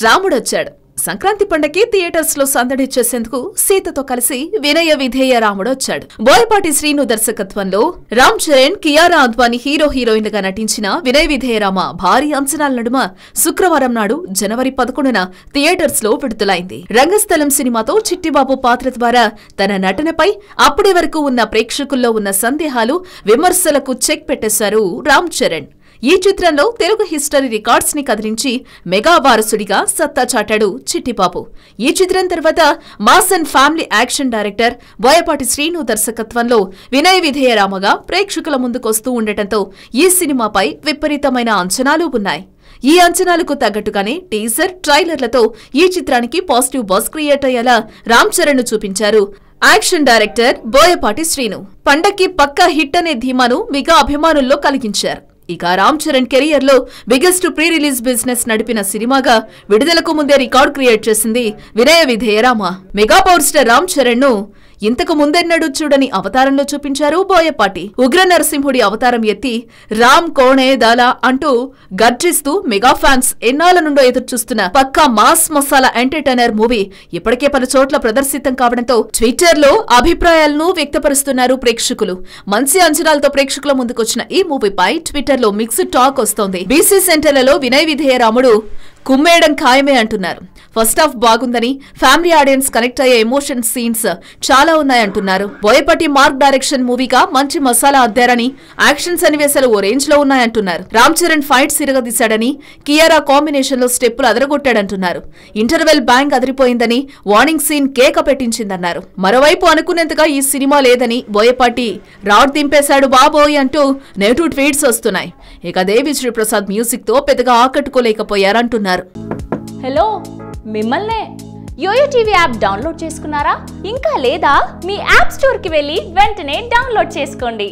రాముడొచ్చాడు. సంక్రాంతి పండగకి థియేటర్స్ లో సందడి చేసేందుకు సీతతో కలిసి వినయ విధేయ రాముడొచ్చాడు. బోయపాటి శ్రీను దర్శకత్వంలో రామ్ చరణ్, కియారా అద్వానీ హీరోయిన్లుగా నటించిన వినయ విధేయ రామ భారీ అంచనాల నడుమ శుక్రవారం నాడు జనవరి 11న థియేటర్స్ లో విడుదలైంది. రంగస్థలం సినిమాతో చిట్టిబాబు పాత్ర ద్వారా తన నటనపై అప్పటి వరకు ఉన్న ప్రేక్షకుల్లో ఉన్న సందేహాలు, విమర్శలకు చెక్ పెట్టేశారు రామ్ చరణ్. ఈ చిత్రంలో తెలుగు హిస్టరీ రికార్డ్స్ ని కదిలించి మెగా వారసుడిగా సత్తా చాటాడు చిట్టిబాబు. ఈ చిత్రం తర్వాత mass and family action director Boyapati Srinu దర్శకత్వంలో వినయ విధేయ రామగా ప్రేక్షకుల ముందుకొస్తూ ఉండటంతో ఈ సినిమాపై విపరీతమైన అంచనాలు ఉన్నాయి. ఈ అంచనాలకు తగ్గట్టుగానే టీజర్, ట్రైలర్లతో ఈ చిత్రానికి పాజిటివ్ బజ్ క్రియేట్ అయ్యేలా రామ్ చరణ్ ను చూపించారు యాక్షన్ డైరెక్టర్ బోయపాటి శ్రీను. పండక్కి పక్కా హిట్ అనే ధీమాను మెగా అభిమానుల్లో కలిగించారు. ఇక రామ్ చరణ్ కెరియర్ లో బిగ్గెస్ట్ ప్రీ రిలీజ్ బిజినెస్ నడిపిన సినిమాగా విడుదలకు ముందే రికార్డ్ క్రియేట్ చేసింది Vinaya Vidheya Rama. Mega power star Ram Charan ను ఇంతకు ముందెన్నడూ చూడని అవతారంలో చూపించారు బోయపాటి. ఉగ్ర నరసింహుడి అవతారం ఎత్తి రామ్ కోణే దాలా అంటూ గర్జిస్తూ మెగా ఫ్యాన్స్ ఎన్నాళ్ల నుండో ఎదురుచూస్తున్న పక్కా మాస్ మసాలా ఎంటర్టైనర్ మూవీ ఇప్పటికే పలు చోట్ల ప్రదర్శితం కావడంతో ట్విట్టర్ లో అభిప్రాయాలను వ్యక్తపరుస్తున్నారు ప్రేక్షకులు. మంచి అంచనాలతో ప్రేక్షకుల ముందుకొచ్చిన ఈ మూవీపై ట్విట్టర్ లో మిక్స్డ్ టాక్ వస్తోంది. బీసీ సెంటర్లలో వినయ విధేయ రాముడు కుమ్మేయడం ఖాయమే అంటున్నారు. ఫస్ట్ హాఫ్ బాగుందని, ఫ్యామిలీ ఆడియన్స్ కనెక్ట్ అయ్యే ఎమోషన్ సీన్స్ చాలా ఉన్నాయంటున్నారు. బోయపాటి మార్క్ డైరెక్షన్ మూవీగా మంచి మసాలా అద్దారని, యాక్షన్ సన్నివేశాలు ఓ రేంజ్ లో ఉన్నాయంటున్నారు. రామ్ చరణ్ ఫైట్స్ ఇరగదీశాడని, కియారా కాంబినేషన్ లో స్టెప్పులు అదరగొట్టాడంటున్నారు. ఇంటర్వెల్ బ్యాంగ్ అదిరిపోయిందని, వార్నింగ్ సీన్ కేక పెట్టించిందన్నారు. మరోవైపు అనుకునేంతగా ఈ సినిమా లేదని బోయపాటి రాడ్ దింపేశాడు బాబోయ్ అంటూ నెగిటివ్ ట్వీట్స్ వస్తున్నాయి. ఇక దేవి శ్రీ ప్రసాద్ మ్యూజిక్ తో పెద్దగా ఆకట్టుకోలేకపోయారంటున్నారు. హలో, మిమ్మల్నే యోయో టీవీ యాప్ డౌన్లోడ్ చేసుకున్నారా? ఇంకా లేదా? మీ యాప్ స్టోర్ కి వెళ్ళి వెంటనే డౌన్లోడ్ చేసుకోండి.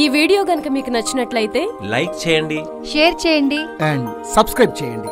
ఈ వీడియో గనుక మీకు నచ్చినట్లయితే లైక్ చేయండి, షేర్ చేయండి అండ్ సబ్స్క్రైబ్ చేయండి.